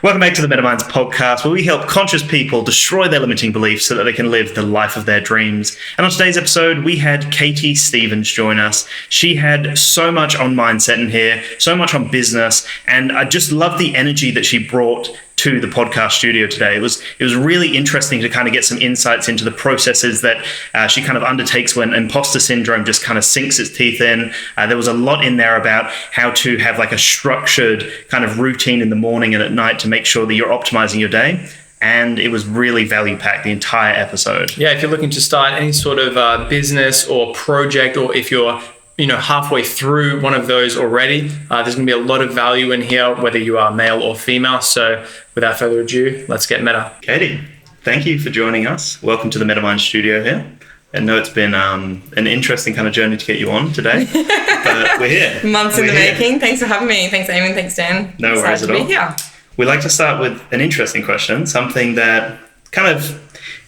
Welcome back to the Better Minds podcast, where we help conscious people destroy their limiting beliefs so that they can live the life of their dreams. And on today's episode, we had Katie Stevens join us. She had so much on mindset in here, so much on business, and I just love the energy that she brought to the podcast studio today. It was really interesting to kind of get some insights into the processes that she kind of undertakes when imposter syndrome just kind of sinks its teeth in. There was a lot in there about how to have like a structured kind of routine in the morning and at night to make sure that you're optimizing your day. And it was really value-packed, the entire episode. Yeah, if you're looking to start any sort of business or project, or if you're halfway through one of those already, there's going to be a lot of value in here, whether you are male or female. So without further ado, let's get meta. Katie, thank you for joining us. Welcome to the MetaMind studio here. I know it's been an interesting kind of journey to get you on today, but we're here. Months in the making. Thanks for having me. Thanks, Eamon. Thanks, Dan. No worries at all. Be here. We like to start with an interesting question, something that kind of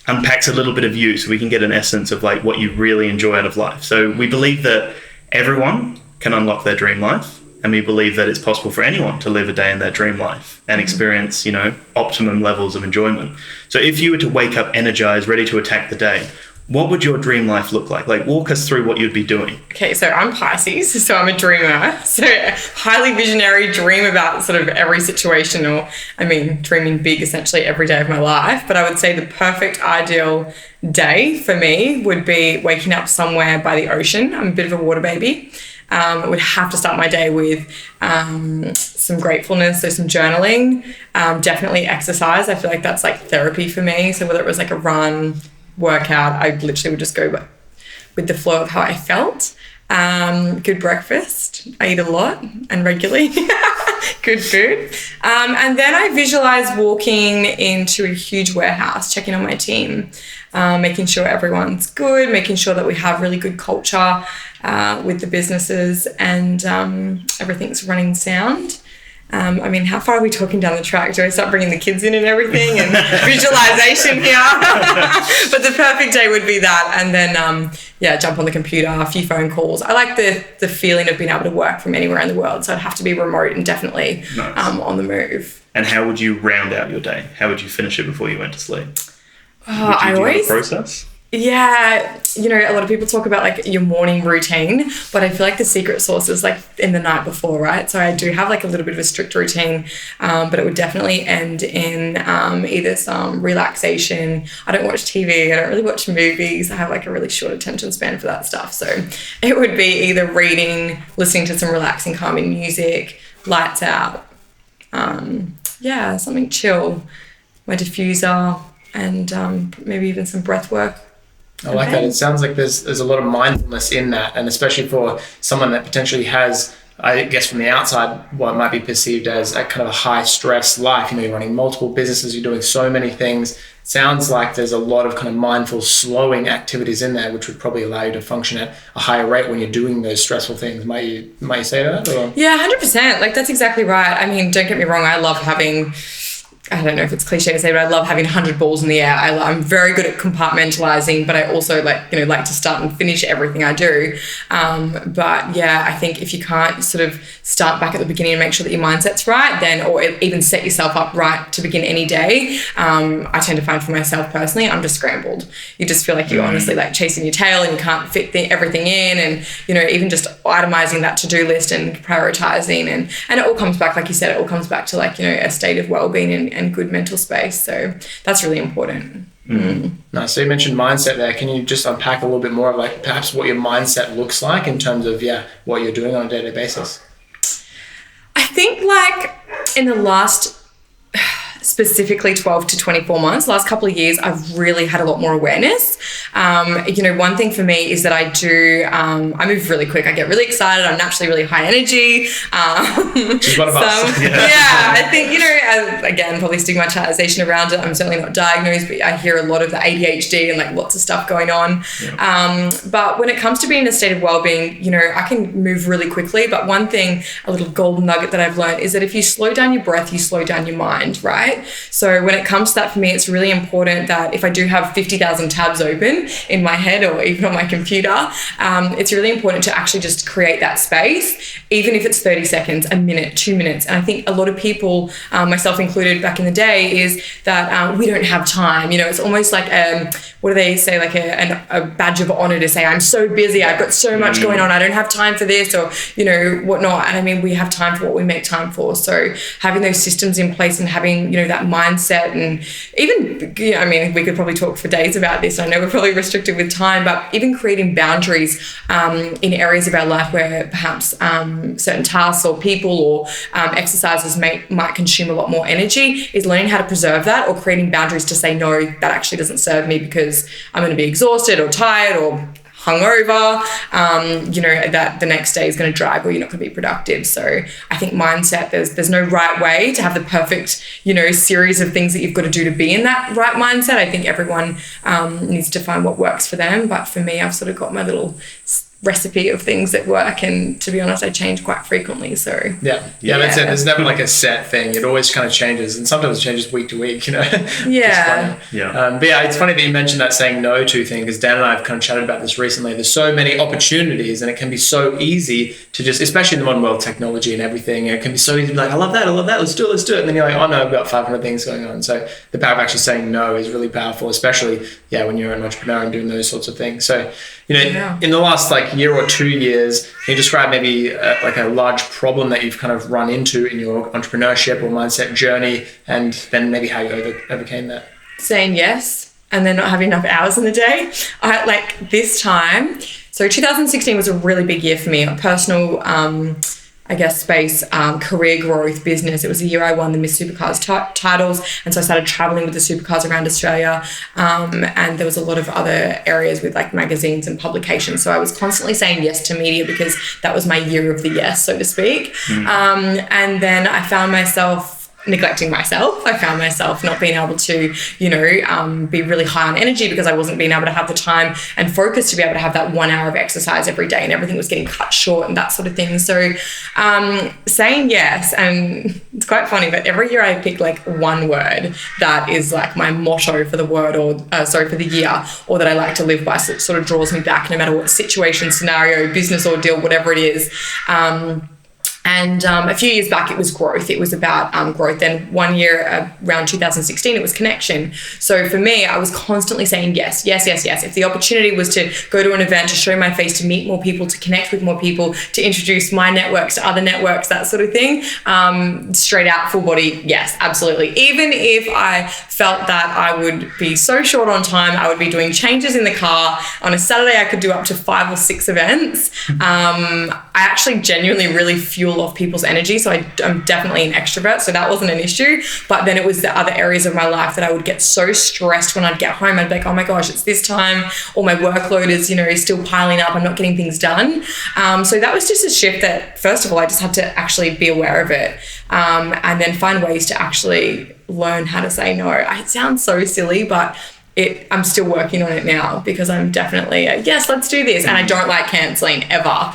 unpacks a little bit of you so we can get an essence of like what you really enjoy out of life. So we believe that everyone can unlock their dream life, and we believe that it's possible for anyone to live a day in their dream life and experience, optimum levels of enjoyment. So if you were to wake up energized, ready to attack the day, what would your dream life look like? Like, walk us through what you'd be doing. Okay, so I'm Pisces, so I'm a dreamer. So highly visionary, dream about sort of every situation, dreaming big essentially every day of my life. But I would say the perfect ideal day for me would be waking up somewhere by the ocean. I'm a bit of a water baby. I would have to start my day with some gratefulness, so some journaling, definitely exercise. I feel like that's like therapy for me. So whether it was like a run, workout, I literally would just go with the flow of how I felt. Good breakfast. I eat a lot and regularly. Good food. And then I visualize walking into a huge warehouse, checking on my team, making sure everyone's good, making sure that we have really good culture with the businesses and everything's running sound. How far are we talking down the track? Do I start bringing the kids in and everything and visualization here? But the perfect day would be that. And then, jump on the computer, a few phone calls. I like the feeling of being able to work from anywhere in the world. So I'd have to be remote and definitely on the move. And how would you round out your day? How would you finish it before you went to sleep? Do you have a process? Yeah, a lot of people talk about like your morning routine, but I feel like the secret sauce is like in the night before, right? So I do have like a little bit of a strict routine, but it would definitely end in either some relaxation. I don't watch TV. I don't really watch movies. I have like a really short attention span for that stuff. So it would be either reading, listening to some relaxing, calming music, lights out, something chill, my diffuser, and maybe even some breath work. I like that. It sounds like there's a lot of mindfulness in that, and especially for someone that potentially has, I guess from the outside, what might be perceived as a kind of a high stress life. You're running multiple businesses, you're doing so many things. Sounds like there's a lot of kind of mindful slowing activities in there, which would probably allow you to function at a higher rate when you're doing those stressful things. Might you say that? Or? Yeah, 100%. Like that's exactly right. Don't get me wrong. I love having, I don't know if it's cliche to say, but I love having 100 balls in the air. I'm very good at compartmentalizing, but I also like to start and finish everything I do. I think if you can't sort of start back at the beginning and make sure that your mindset's right, then, or even set yourself up right to begin any day, I tend to find for myself personally, I'm just scrambled. You just feel like you're honestly like chasing your tail and you can't fit everything in, and, even just itemizing that to-do list and prioritizing, and it all comes back, like you said, it all comes back to like, a state of well-being and good mental space. So that's really important. Nice. So you mentioned mindset there. Can you just unpack a little bit more of like perhaps what your mindset looks like in terms of what you're doing on a day-to-day basis? I think like in the last specifically 12 to 24 months, last couple of years, I've really had a lot more awareness. One thing for me is that I move really quick. I get really excited. I'm naturally really high energy. She's one of us. Yeah, I think, again, probably stigmatization around it. I'm certainly not diagnosed, but I hear a lot of the ADHD and like lots of stuff going on. Yeah. But when it comes to being in a state of well-being, I can move really quickly. But one thing, a little golden nugget that I've learned is that if you slow down your breath, you slow down your mind, right? So when it comes to that, for me, it's really important that if I do have 50,000 tabs open, screen in my head or even on my computer. It's really important to actually just create that space, even if it's 30 seconds, a minute, 2 minutes. And I think a lot of people, myself included back in the day, is that we don't have time. You know, it's almost like, what do they say, like a badge of honor to say, I'm so busy, I've got so much going on, I don't have time for this, or, you know, whatnot. And I mean, we have time for what we make time for. So having those systems in place and having, you know, that mindset, and even, you know, I mean, we could probably talk for days about this. I know we're probably restricted with time, but even creating boundaries in areas of our life where perhaps certain tasks or people or exercises might consume a lot more energy, is learning how to preserve that, or creating boundaries to say, no, that actually doesn't serve me because I'm going to be exhausted or tired or hungover, you know, that the next day is going to drag, or you're not going to be productive. So I think mindset, there's no right way to have the perfect, you know, series of things that you've got to do to be in that right mindset. I think everyone needs to find what works for them. But for me, I've sort of got my little recipe of things that work, and to be honest, I change quite frequently. So yeah, that's it. There's never like a set thing. It always kind of changes, and sometimes it changes week to week, you know. But yeah, it's funny that you mentioned that saying no to thing, because Dan and I have kind of chatted about this recently. There's so many opportunities, and it can be so easy to just, especially in the modern world, technology and everything, it can be so easy to be like, I love that, let's do it, and then you're like, oh no, I've got 500 things going on. So the power of actually saying no is really powerful, especially when you're an entrepreneur and doing those sorts of things. So, you know, in the last like year or 2 years, can you describe maybe like a large problem that you've kind of run into in your entrepreneurship or mindset journey, and then maybe how you overcame that? Saying yes and then not having enough hours in the day. I like this time. So 2016 was a really big year for me, a personal I guess, space, career growth, business. It was the year I won the Miss Supercars titles. And so I started traveling with the supercars around Australia. And there was a lot of other areas with like magazines and publications. So I was constantly saying yes to media because that was my year of the yes, so to speak. And then I found myself neglecting myself. I found myself not being able to, you know, be really high on energy because I wasn't being able to have the time and focus to be able to have that 1 hour of exercise every day, and everything was getting cut short and that sort of thing. So saying yes, and it's quite funny, but every year I pick like one word that is like my motto for the word, or for the year, or that I like to live by. So it sort of draws me back no matter what situation, scenario, business or deal, whatever it is. And a few years back, it was growth. It was about growth. Then 1 year, around 2016, it was connection. So for me, I was constantly saying yes, yes, yes, yes. If the opportunity was to go to an event, to show my face, to meet more people, to connect with more people, to introduce my networks to other networks, that sort of thing, straight out, full body, yes, absolutely. Even if I felt that I would be so short on time, I would be doing changes in the car. On a Saturday, I could do up to 5 or 6 events. I actually genuinely really fuel off people's energy. So I'm definitely an extrovert. So that wasn't an issue. But then it was the other areas of my life that I would get so stressed when I'd get home. I'd be like, oh my gosh, it's this time. Or my workload is, you know, still piling up. I'm not getting things done. So that was just a shift that, first of all, I just had to actually be aware of it. And then find ways to actually learn how to say no. It sounds so silly, but I'm still working on it now, because I'm definitely yes, let's do this. And I don't like cancelling ever.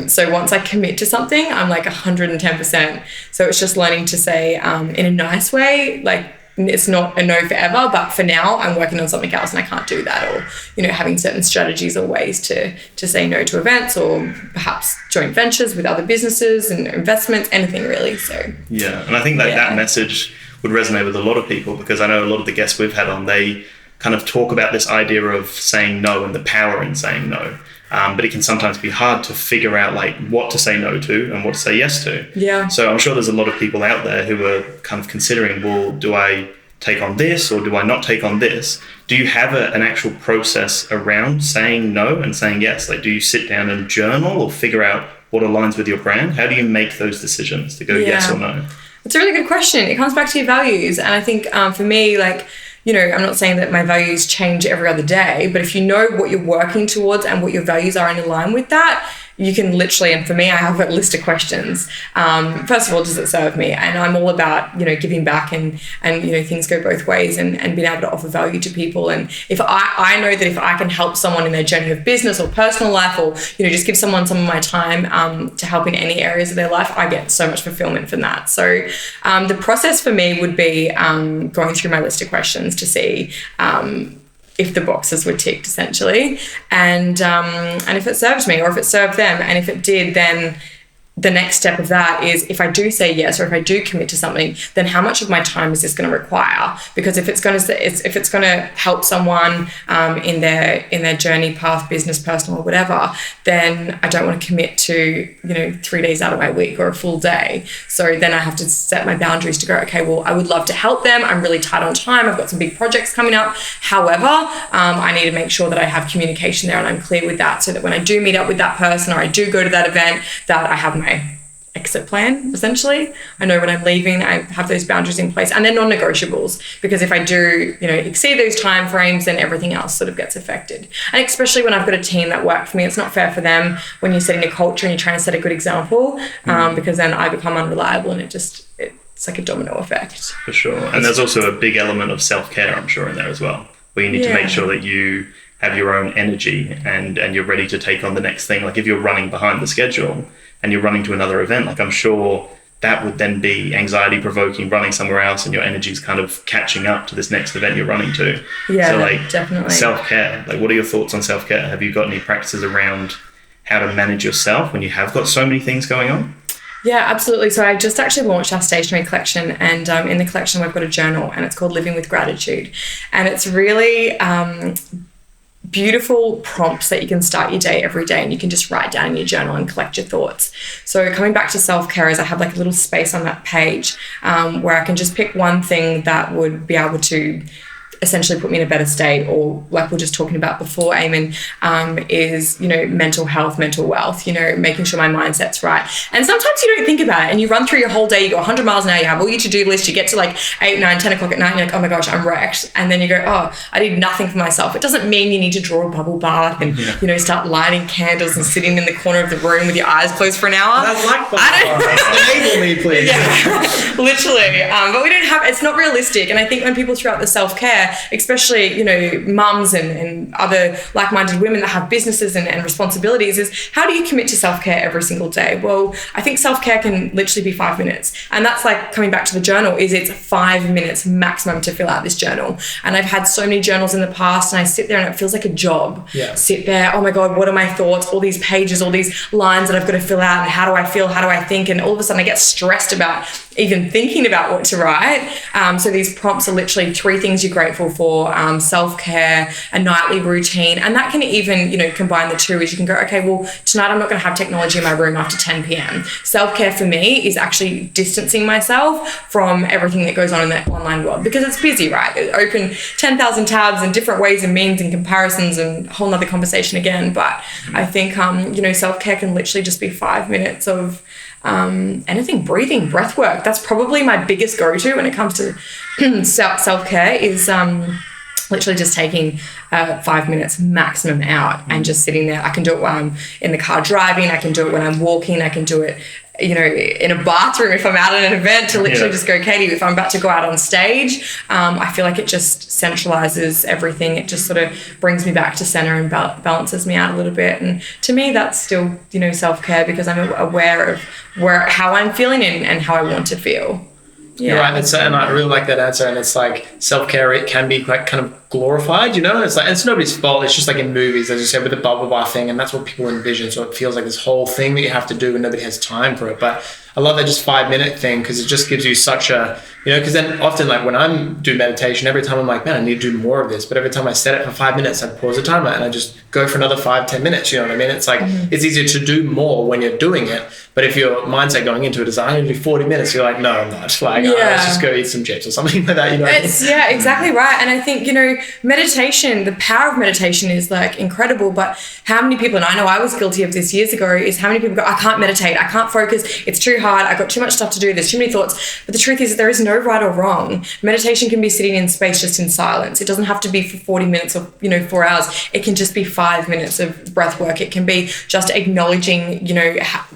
So once I commit to something, I'm like 110%. So it's just learning to say in a nice way, like it's not a no forever, but for now I'm working on something else and I can't do that. Or, you know, having certain strategies or ways to say no to events, or perhaps joint ventures with other businesses and investments, anything really. So yeah, and I think that message would resonate with a lot of people, because I know a lot of the guests we've had on, they kind of talk about this idea of saying no and the power in saying no. But it can sometimes be hard to figure out like what to say no to and what to say yes to. Yeah. So I'm sure there's a lot of people out there who are kind of considering, well, do I take on this or do I not take on this? Do you have an actual process around saying no and saying yes? Like, do you sit down and journal or figure out what aligns with your brand? How do you make those decisions to go yes or no? It's a really good question. It comes back to your values. And I think for me, like, you know, I'm not saying that my values change every other day, but if you know what you're working towards and what your values are in line with that, you can literally, and for me, I have a list of questions. First of all, does it serve me? And I'm all about, you know, giving back and you know, things go both ways, and being able to offer value to people. And if I know that if I can help someone in their journey of business or personal life, or, you know, just give someone some of my time to help in any areas of their life, I get so much fulfillment from that. So the process for me would be going through my list of questions to see if the boxes were ticked, essentially. And if it served me or if it served them, and if it did, then the next step of that is, if I do say yes, or if I do commit to something, then how much of my time is this going to require? Because if it's going to help someone in their journey, path, business, personal, or whatever, then I don't want to commit to 3 days out of my week or a full day. So then I have to set my boundaries to go, okay, well, I would love to help them. I'm really tight on time. I've got some big projects coming up. However, I need to make sure that I have communication there and I'm clear with that, so that when I do meet up with that person or I do go to that event, that I have my exit plan, essentially. I know when I'm leaving, I have those boundaries in place, and they're non-negotiables, because if I do, exceed those time frames, then everything else sort of gets affected. And especially when I've got a team that work for me, it's not fair for them when you're setting a culture and you're trying to set a good example, because then I become unreliable, and it's like a domino effect. For sure. And there's also a big element of self-care, I'm sure, in there as well, where you need to make sure that you have your own energy and you're ready to take on the next thing. Like if you're running behind the schedule and you're running to another event, like I'm sure that would then be anxiety provoking, running somewhere else, and your energy's kind of catching up to this next event you're running to. Yeah, so definitely. Self-care, like what are your thoughts on self-care? Have you got any practices around how to manage yourself when you have got so many things going on? Yeah, absolutely. So I just actually launched our stationery collection, and in the collection we've got a journal, and it's called Living with Gratitude. And it's really beautiful prompts that you can start your day every day, and you can just write down in your journal and collect your thoughts. So coming back to self-care, is I have like a little space on that page where I can just pick one thing that would be able to essentially put me in a better state, or like we were just talking about before, Eamon, is, mental health, mental wealth, making sure my mindset's right. And sometimes you don't think about it, and you run through your whole day, you go 100 miles an hour, you have all your to-do list, you get to like 8, 9, 10 o'clock at night, and you're like, oh my gosh, I'm wrecked. And then you go, oh, I did nothing for myself. It doesn't mean you need to draw a bubble bath and, start lighting candles and sitting in the corner of the room with your eyes closed for an hour. I like bubble baths. Enable me, please. Yeah, literally. But we don't have, it's not realistic. And I think when people throw out the self-care, especially, mums and other like-minded women that have businesses and responsibilities, is how do you commit to self-care every single day? Well, I think self-care can literally be 5 minutes. And that's like coming back to the journal, is it's 5 minutes maximum to fill out this journal. And I've had so many journals in the past, and I sit there and it feels like a job. Yeah. Sit there, oh my God, what are my thoughts? All these pages, all these lines that I've got to fill out, and how do I feel? How do I think? And all of a sudden I get stressed about even thinking about what to write. So these prompts are literally 3 things you're grateful for, self-care, a nightly routine. And that can even, combine the two, is you can go, okay, well, tonight I'm not going to have technology in my room after 10 p.m. Self-care for me is actually distancing myself from everything that goes on in the online world, because it's busy, right? Open 10,000 tabs and different ways and means and comparisons, and a whole nother conversation again. But I think, self-care can literally just be 5 minutes of anything, breathing, breath work. That's probably my biggest go-to when it comes to self-care, is literally just taking 5 minutes maximum out and just sitting there. I can do it while I'm in the car driving. I can do it when I'm walking. I can do it, in a bathroom if I'm out at an event, to literally just go, Katie, if I'm about to go out on stage. I feel like it just centralizes everything. It just sort of brings me back to center and balances me out a little bit. And to me, that's still, self-care, because I'm aware of how I'm feeling and how I want to feel. Yeah. You're right. And I really like that answer. And it's like self-care, it can be quite kind of glorified, it's like, it's nobody's fault. It's just like in movies, as you said, with the bubble bath thing, and that's what people envision. So it feels like this whole thing that you have to do and nobody has time for it. But I love that just 5 minute thing, because it just gives you such a, because then often, like when I'm doing meditation, every time I'm like, man, I need to do more of this. But every time I set it for 5 minutes, I pause the timer and I just go for another 5-10 minutes. You know what I mean? It's like, it's easier to do more when you're doing it. But if your mindset going into it is, I'm going to do 40 minutes, you're like, no, I'm not. Like, let's just go eat some chips or something like that. Yeah, exactly right. And I think, meditation, the power of meditation is like incredible. But how many people, and I know I was guilty of this years ago, is how many people go, I can't meditate, I can't focus, it's too hard, I've got too much stuff to do, there's too many thoughts. But the truth is that there is no right or wrong. Meditation can be sitting in space just in silence. It doesn't have to be for 40 minutes or 4 hours. It can just be 5 minutes of breath work. It can be just acknowledging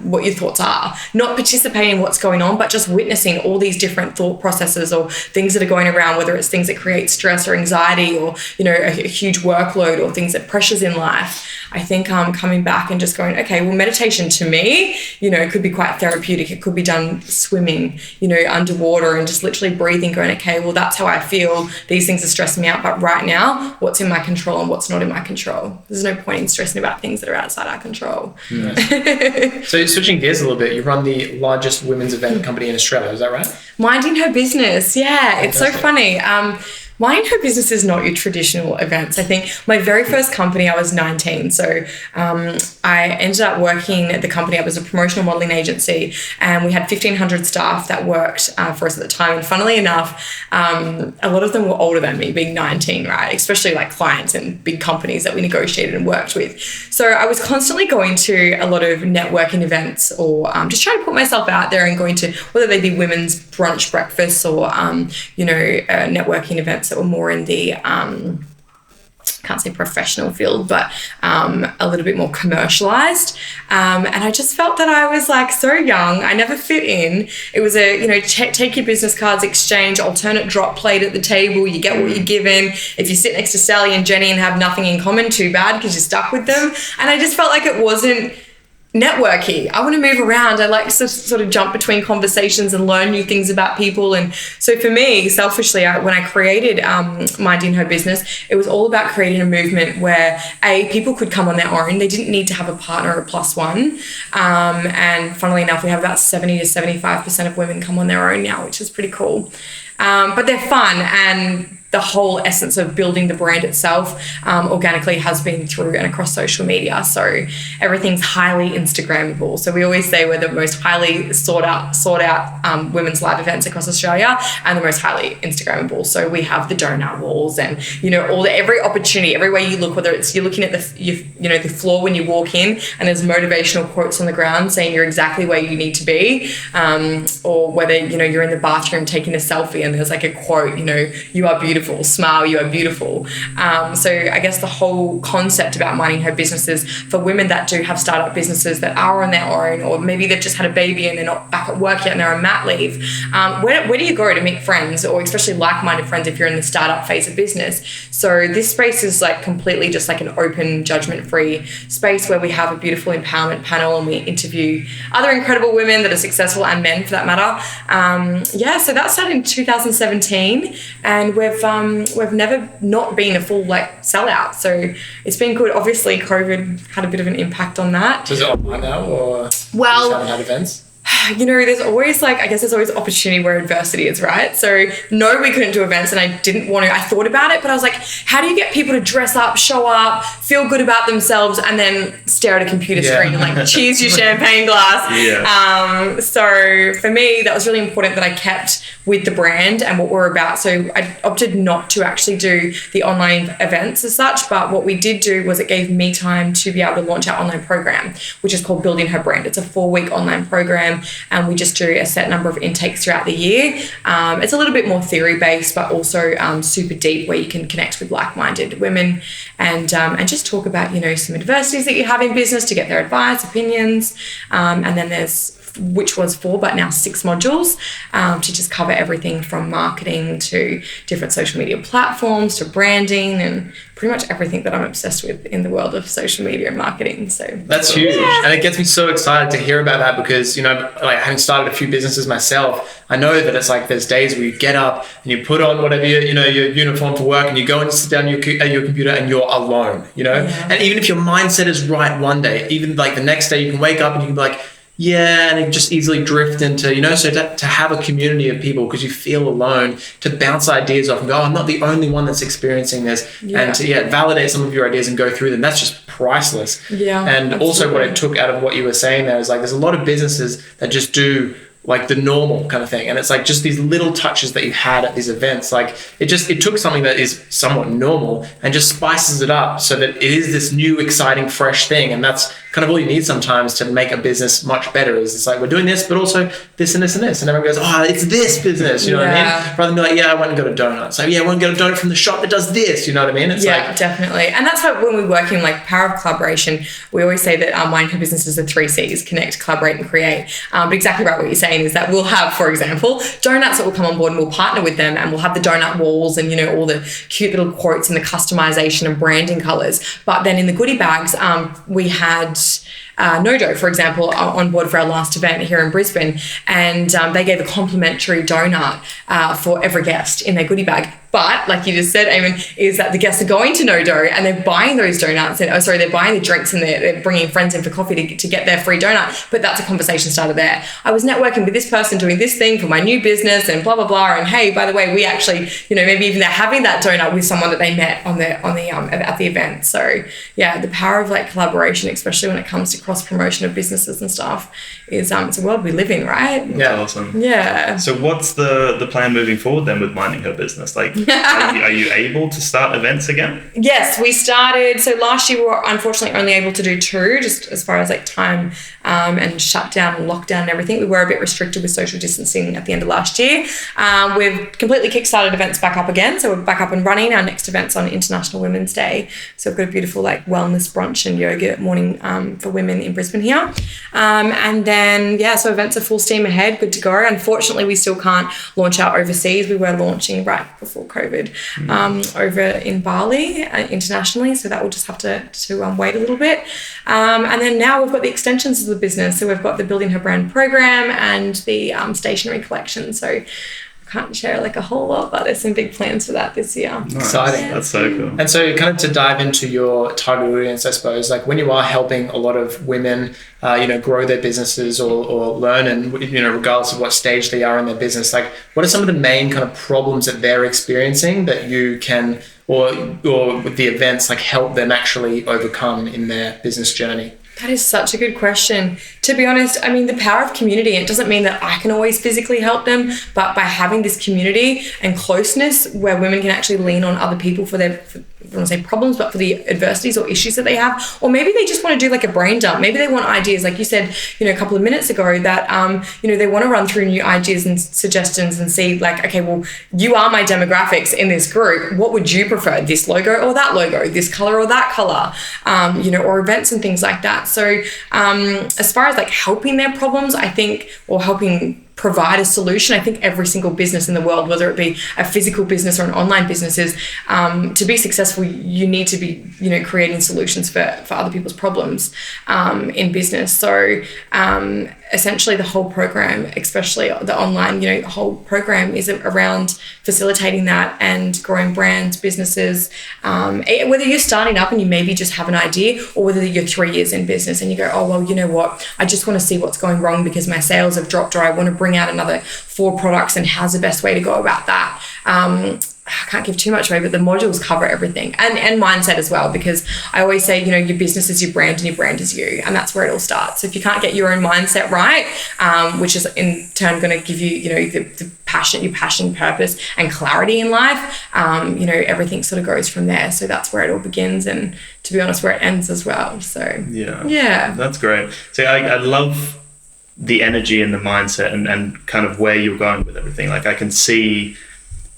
what your thoughts are, not participating in what's going on, but just witnessing all these different thought processes or things that are going around, whether it's things that create stress or anxiety, or a huge workload, or things that pressures in life. I think coming back and just going, okay, well, meditation to me, it could be quite therapeutic. It could be done swimming, underwater and just literally breathing, going, okay, well, that's how I feel. These things are stressing me out. But right now, what's in my control and what's not in my control? There's no point in stressing about things that are outside our control. Nice. So switching gears a little bit, you run the largest women's event company in Australia. Is that right? Minding Her Business. Yeah, it's so funny. Minding Her Business is not your traditional events. I think my very first company, I was 19. So I ended up working at the company. I was a promotional modeling agency, and we had 1,500 staff that worked for us at the time. And funnily enough, a lot of them were older than me, being 19, right? Especially like clients and big companies that we negotiated and worked with. So I was constantly going to a lot of networking events, or just trying to put myself out there and going to, whether they be women's brunch breakfasts or, networking events that were more in the, can't say professional field, but a little bit more commercialized. And I just felt that I was like so young. I never fit in. It was a, take your business cards, exchange, alternate drop plate at the table. You get what you're given. If you sit next to Sally and Jenny and have nothing in common, too bad, because you're stuck with them. And I just felt like it wasn't networky. I want to move around. I like to sort of jump between conversations and learn new things about people. And so for me, selfishly, when I created Minding Her Business, it was all about creating a movement where people could come on their own. They didn't need to have a partner or a plus one. And funnily enough, we have about 70 to 75% of women come on their own now, which is pretty cool. But they're fun, and the whole essence of building the brand itself organically has been through and across social media. So everything's highly Instagrammable. So we always say we're the most highly sought out women's live events across Australia, and the most highly Instagrammable. So we have the donut walls, and every opportunity, every way you look, whether it's you're looking at the floor when you walk in, and there's motivational quotes on the ground saying you're exactly where you need to be, or whether you're in the bathroom taking a selfie and there's like a quote, you are beautiful. Smile, you are beautiful. So I guess the whole concept about Minding Her Business is for women that do have startup businesses that are on their own, or maybe they've just had a baby and they're not back at work yet and they're on mat leave. Where do you go to meet friends, or especially like-minded friends if you're in the startup phase of business? So this space is like completely just like an open, judgment-free space where we have a beautiful empowerment panel, and we interview other incredible women that are successful, and men for that matter. So that started in 2017, and we've never not been a full sellout, so it's been good. Obviously COVID had a bit of an impact on that. So is it online now, or well, you haven't had events? There's always there's always opportunity where adversity is, right? So no, we couldn't do events, and I didn't want to. I thought about it, but I was like, how do you get people to dress up, show up, feel good about themselves, and then stare at a computer screen and cheers your champagne glass? Yeah. So for me, that was really important that I kept with the brand and what we're about. So I opted not to actually do the online events as such, but what we did do was it gave me time to be able to launch our online program, which is called Building Her Brand. It's a 4-week online program, and we just do a set number of intakes throughout the year. It's a little bit more theory-based, but also super deep, where you can connect with like-minded women and just talk about, some adversities that you have in business to get their advice, opinions. And then there's, which was 4, but now 6 modules to just cover everything from marketing to different social media platforms to branding, and pretty much everything that I'm obsessed with in the world of social media and marketing. So that's huge. And it gets me so excited to hear about that, because, having started a few businesses myself, I know that it's like there's days where you get up and you put on whatever your uniform for work, and you go and sit down at your computer and you're alone, And even if your mindset is right one day, even like the next day you can wake up and you can be like, and it just easily drift into, so to have a community of people, because you feel alone, to bounce ideas off and go, I'm not the only one that's experiencing this, and to validate some of your ideas and go through them, that's just priceless. And absolutely. Also what I took out of what you were saying there is there's a lot of businesses that just do the normal kind of thing, and it's just these little touches that you had at these events. It took something that is somewhat normal and just spices it up so that it is this new, exciting, fresh thing. And that's kind of all you need sometimes to make a business much better. Is it's we're doing this, but also this and this and this, and everyone goes, it's this business, you know what I mean? Rather than be I went and got a donut. So I went and got a donut from the shop that does this, you know what I mean? It's definitely. And that's why when we work in power of collaboration, we always say that our Minding Her Business is the 3 C's: connect, collaborate, and create. But exactly right what you're saying. insane is that we'll have, for example, donuts that will come on board and we'll partner with them and we'll have the donut walls and, all the cute little quotes and the customization and branding colors. But then in the goodie bags, we had Nodo, for example, on board for our last event here in Brisbane, and they gave a complimentary donut for every guest in their goodie bag. But like you just said, Eamon, is that the guests are going to Nodo and they're buying those donuts, and they're buying the drinks and they're bringing friends in for coffee to get their free donut. But that's a conversation starter there. I was networking with this person doing this thing for my new business and blah blah blah. And hey, by the way, we actually, maybe even they're having that donut with someone that they met at the event. So yeah, the power of like collaboration, especially when it comes to cross promotion of businesses and stuff, is it's a world we live in, right? That's awesome. Yeah. So what's the plan moving forward then with Minding Her Business? Like, are you able to start events again? Yes, we started. So last year we were unfortunately only able to do 2, just as far as like time and shutdown and lockdown and everything. We were a bit restricted with social distancing at the end of last year. We've completely kickstarted events back up again. So we're back up and running. Our next event's on International Women's Day. So we've got a beautiful like wellness brunch and yoga morning for women in Brisbane here. And then, so events are full steam ahead, good to go. Unfortunately, we still can't launch out overseas. We were launching right before COVID over in Bali internationally. So that will just have to wait a little bit. And then now we've got the extensions of the business. So we've got the Building Her Brand program and the stationery collection. So I can't share like a whole lot, but there's some big plans for that this year. Nice. Exciting. That's so cool. And so kind of to dive into your target audience, I suppose, like when you are helping a lot of women, grow their businesses or learn, and, regardless of what stage they are in their business, like what are some of the main kind of problems that they're experiencing that you can, or with the events, like help them actually overcome in their business journey? That is such a good question. To be honest, the power of community, it doesn't mean that I can always physically help them, but by having this community and closeness where women can actually lean on other people for their, I don't want to say problems, but for the adversities or issues that they have, or maybe they just want to do like a brain dump. Maybe they want ideas, like you said, a couple of minutes ago, that, they want to run through new ideas and suggestions and see like, okay, well, you are my demographics in this group. What would you prefer? This logo or that logo, this color or that color, or events and things like that. So as far as like helping their problems, I think, or helping provide a solution, I think every single business in the world, whether it be a physical business or an online business, is to be successful, you need to be, creating solutions for other people's problems in business. So essentially the whole program, especially the online, the whole program is around facilitating that and growing brands, businesses, whether you're starting up and you maybe just have an idea, or whether you're 3 years in business and you go, oh, well, you know what, I just want to see what's going wrong because my sales have dropped, or I want to bring out another 4 products, and how's the best way to go about that? I can't give too much away, but the modules cover everything, and mindset as well, because I always say, your business is your brand and your brand is you, and that's where it all starts. So if you can't get your own mindset right, which is in turn going to give you, the passion, your passion, purpose, and clarity in life, everything sort of goes from there. So that's where it all begins, and to be honest, where it ends as well. So yeah, that's great. So I love the energy and the mindset and kind of where you're going with everything. Like I can see,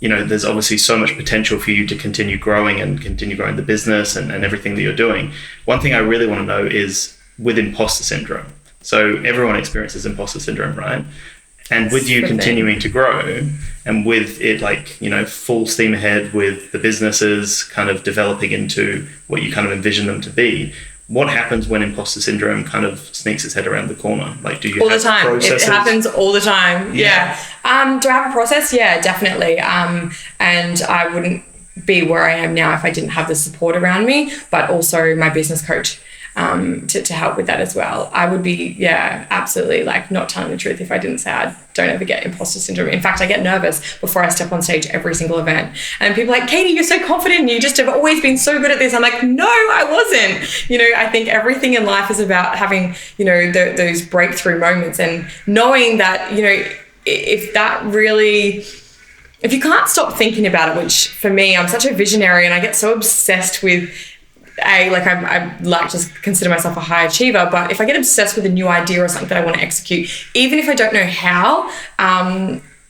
there's obviously so much potential for you to continue growing the business and everything that you're doing. One thing I really want to know is with imposter syndrome. So everyone experiences imposter syndrome, right? And with you continuing to grow and with it full steam ahead with the businesses kind of developing into what you kind of envision them to be, what happens when imposter syndrome kind of sneaks its head around the corner? Like, do you all have the time? processes? It happens all the time. Yeah. Do I have a process? Yeah, definitely. And I wouldn't be where I am now if I didn't have the support around me, but also my business coach to help with that as well. I would be, absolutely not telling the truth if I didn't say I don't ever get imposter syndrome. In fact, I get nervous before I step on stage every single event. And people are like, Katie, you're so confident. You just have always been so good at this. I'm like, no, I wasn't. I think everything in life is about having, those breakthrough moments and knowing that, if you can't stop thinking about it, which for me, I'm such a visionary and I get so obsessed with I like to consider myself a high achiever, but if I get obsessed with a new idea or something that I want to execute, even if I don't know how,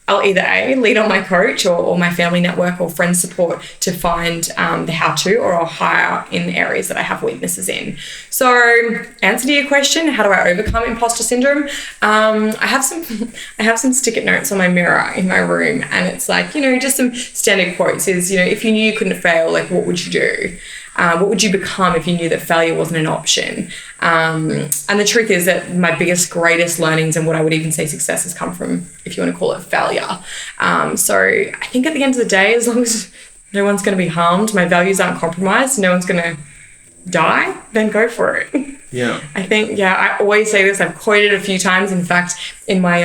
I'll either lean on my coach or my family network or friend support to find the how-to, or I'll hire in areas that I have weaknesses in. So, answer to your question, how do I overcome imposter syndrome? I have some stick-it notes on my mirror in my room, and it's like, just some standard quotes is, if you knew you couldn't fail, like, what would you do? What would you become if you knew that failure wasn't an option? And the truth is that my greatest learnings and what I would even say success has come from, if you want to call it, failure. So I think at the end of the day, as long as no one's going to be harmed, my values aren't compromised, no one's going to die, then go for it. Yeah. I think, I always say this, I've quoted it a few times. In fact, in my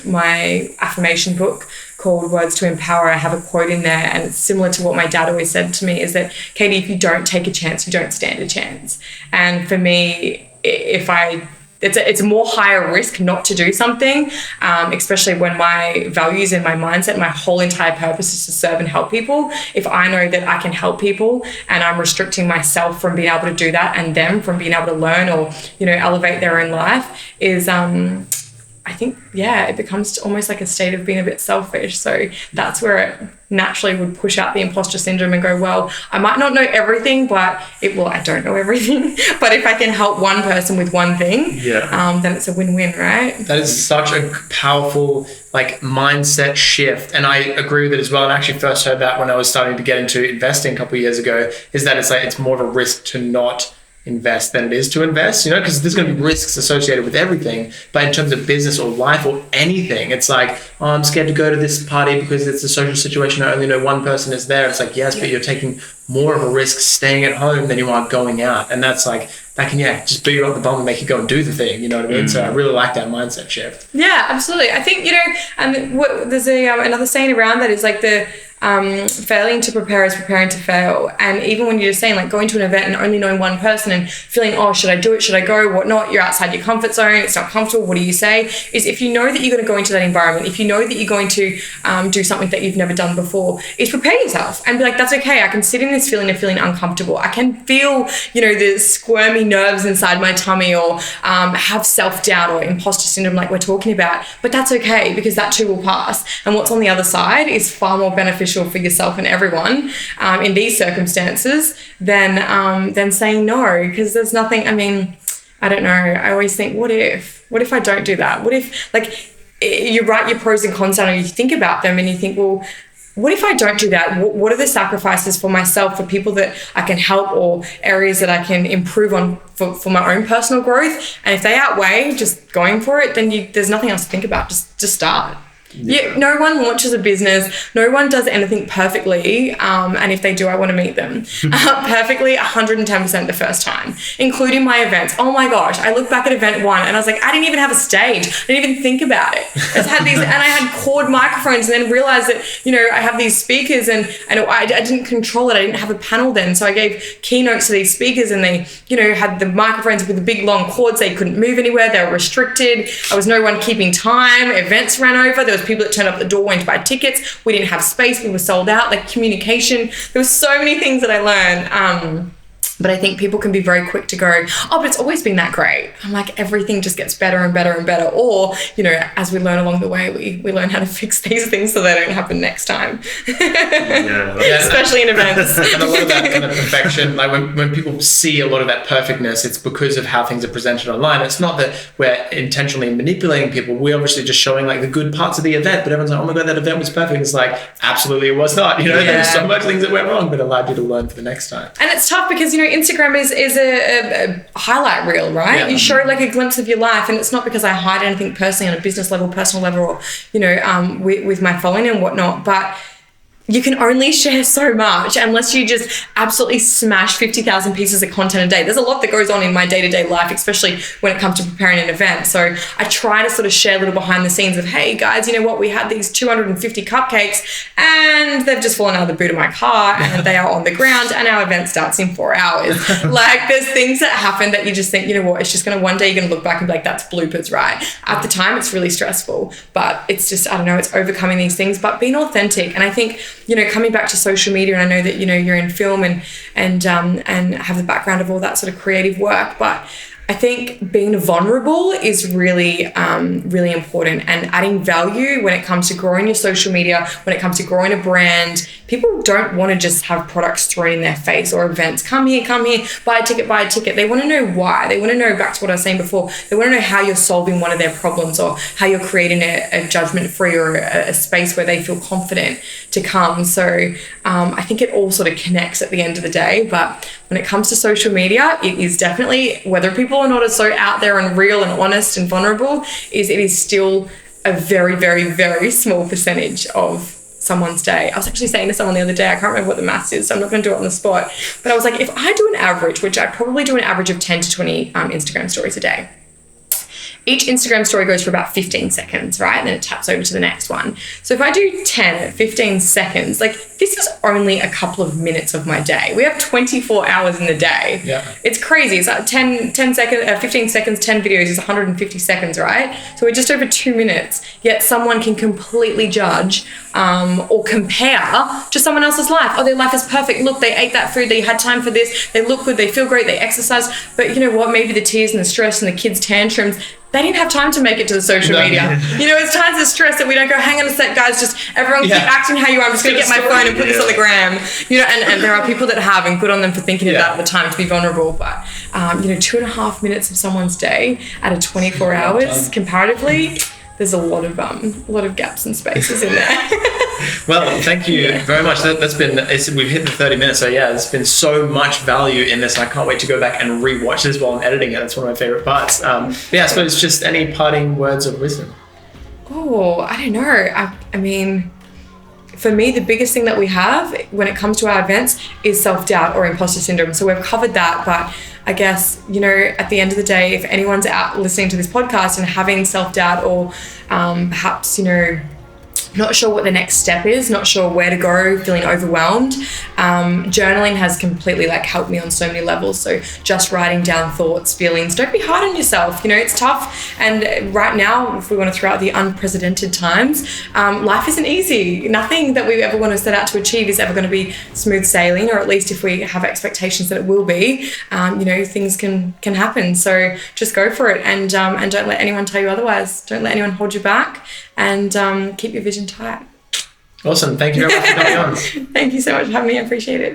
my affirmation book called Words to Empower, I have a quote in there, and it's similar to what my dad always said to me, is that, Katie, if you don't take a chance, you don't stand a chance. And for me, it's a more higher risk not to do something, especially when my values and my mindset, my whole entire purpose is to serve and help people. If I know that I can help people and I'm restricting myself from being able to do that, and them from being able to learn or, elevate their own life, is I think, it becomes almost like a state of being a bit selfish. So that's where it naturally would push out the imposter syndrome and go, well, I might not know everything, but I don't know everything. But if I can help one person with one thing, then it's a win-win, right? That is such a powerful mindset shift. And I agree with it as well. And I actually first heard that when I was starting to get into investing a couple of years ago, is that it's more of a risk to not invest than it is to invest, because there's going to be risks associated with everything. But in terms of business or life or anything, it's like, oh, I'm scared to go to this party because it's a social situation. I only know one person is there. It's like, yes, but you're taking more of a risk staying at home than you are going out. And that's that can, just beat you up the bum and make you go and do the thing. You know what I mean? So I really like that mindset shift. Yeah, absolutely. I think, and there's another saying around that is like the failing to prepare is preparing to fail. And even when you're just saying going to an event and only knowing one person and feeling, oh, should I do it? Should I go? What not? You're outside your comfort zone. It's not comfortable. What do you say? Is if you know that you're going to go into that environment, if you know that you're going to do something that you've never done before, is prepare yourself and be like, that's okay. I can sit in this feeling of feeling uncomfortable. I can feel, the squirmy nerves inside my tummy, or have self-doubt or imposter syndrome like we're talking about. But that's okay, because that too will pass. And what's on the other side is far more beneficial for yourself and everyone in these circumstances than saying no, because there's nothing. I mean, I don't know. I always think, what if I don't do that? What if, you write your pros and cons down and you think about them and you think, well, what if I don't do that? What are the sacrifices for myself, for people that I can help, or areas that I can improve on for my own personal growth? And if they outweigh just going for it, then there's nothing else to think about. Just start. Yeah, no one launches a business. No one does anything perfectly. And if they do, I want to meet them perfectly 110% the first time, including my events. Oh my gosh. I look back at event 1 and I was like, I didn't even have a stage. I didn't even think about it. I just had these, and I had cord microphones, and then realized that, I have these speakers and I didn't control it. I didn't have a panel then. So I gave keynotes to these speakers, and they, had the microphones with the big long cords. They couldn't move anywhere. They were restricted. I was no one keeping time. Events ran over. There was people that turned up at the door wanting to buy tickets. We didn't have space. We were sold out. Communication. There were so many things that I learned. But I think people can be very quick to go, oh, but it's always been that great. I'm like, everything just gets better and better and better. Or, as we learn along the way, we learn how to fix these things so they don't happen next time. Especially in events. And a lot of that kind of perfection, when people see a lot of that perfectness, it's because of how things are presented online. It's not that we're intentionally manipulating people. We're obviously just showing the good parts of the event, but everyone's like, oh my God, that event was perfect. It's like, absolutely it was not. There's so much things that went wrong, but allowed you to learn for the next time. And it's tough because, Instagram is a highlight reel, right? Yeah. You show a glimpse of your life, and it's not because I hide anything personally on a business level, personal level, or, with my following and whatnot, but you can only share so much unless you just absolutely smash 50,000 pieces of content a day. There's a lot that goes on in my day-to-day life, especially when it comes to preparing an event. So I try to sort of share a little behind the scenes of, hey guys, you know what? We had these 250 cupcakes and they've just fallen out of the boot of my car and they are on the ground and our event starts in 4 hours. There's things that happen that you just think, you know what? It's just going to, one day you're going to look back and be like, that's bloopers, right? At the time, it's really stressful, but it's just, I don't know, it's overcoming these things, but being authentic. And I think, coming back to social media, and I know that, you're in film and have the background of all that sort of creative work, but I think being vulnerable is really, really important, and adding value when it comes to growing your social media, when it comes to growing a brand. People don't want to just have products thrown in their face or events. Come here, buy a ticket. They want to know why. They want to know, back to what I was saying before, they want to know how you're solving one of their problems, or how you're creating a judgment-free or a space where they feel confident to come. So I think it all sort of connects at the end of the day. But when it comes to social media, it is definitely, whether people or not are so out there and real and honest and vulnerable, it is still a very, very, very small percentage of someone's day. I was actually saying to someone the other day, I can't remember what the maths is, so I'm not going to do it on the spot, but I was like, if I do an average, which I probably do an average of 10 to 20 Instagram stories a day, each Instagram story goes for about 15 seconds, right? And then it taps over to the next one. So if I do 10 at 15 seconds, like, this is only a couple of minutes of my day. We have 24 hours in the day. Yeah. It's crazy. It's like 15 seconds, 10 videos is 150 seconds, right? So we're just over 2 minutes, yet someone can completely judge or compare to someone else's life. Oh, their life is perfect. Look, they ate that food. They had time for this. They look good. They feel great. They exercise. But you know what? Maybe the tears and the stress and the kids' tantrums, they didn't have time to make it to the social media. You know, it's times of stress that we don't go, hang on a sec, guys, just everyone keep acting how you are. I'm just going to get my phone and put this on the gram. You know, and there are people that have, and good on them for thinking of that at the time to be vulnerable. But, 2.5 minutes of someone's day out of 24 hours, comparatively, there's a lot of gaps and spaces in there. Well, thank you very much. We've hit the 30 minutes, so yeah, there's been so much value in this, and I can't wait to go back and rewatch this while I'm editing it. That's one of my favorite parts. I suppose just any parting words of wisdom. Oh, I don't know. I mean, for me, the biggest thing that we have when it comes to our events is self-doubt or imposter syndrome. So we've covered that, but I guess, at the end of the day, if anyone's out listening to this podcast and having self-doubt, or perhaps, not sure what the next step is, not sure where to go, feeling overwhelmed, journaling has completely helped me on so many levels. So just writing down thoughts, feelings, don't be hard on yourself. It's tough. And right now, if we want to throw out the unprecedented times, life isn't easy. Nothing that we ever want to set out to achieve is ever going to be smooth sailing, or at least if we have expectations that it will be, things can happen. So just go for it, and don't let anyone tell you otherwise. Don't let anyone hold you back, and keep your vision tight. Awesome. Thank you very much for coming on. Thank you so much for having me. I appreciate it.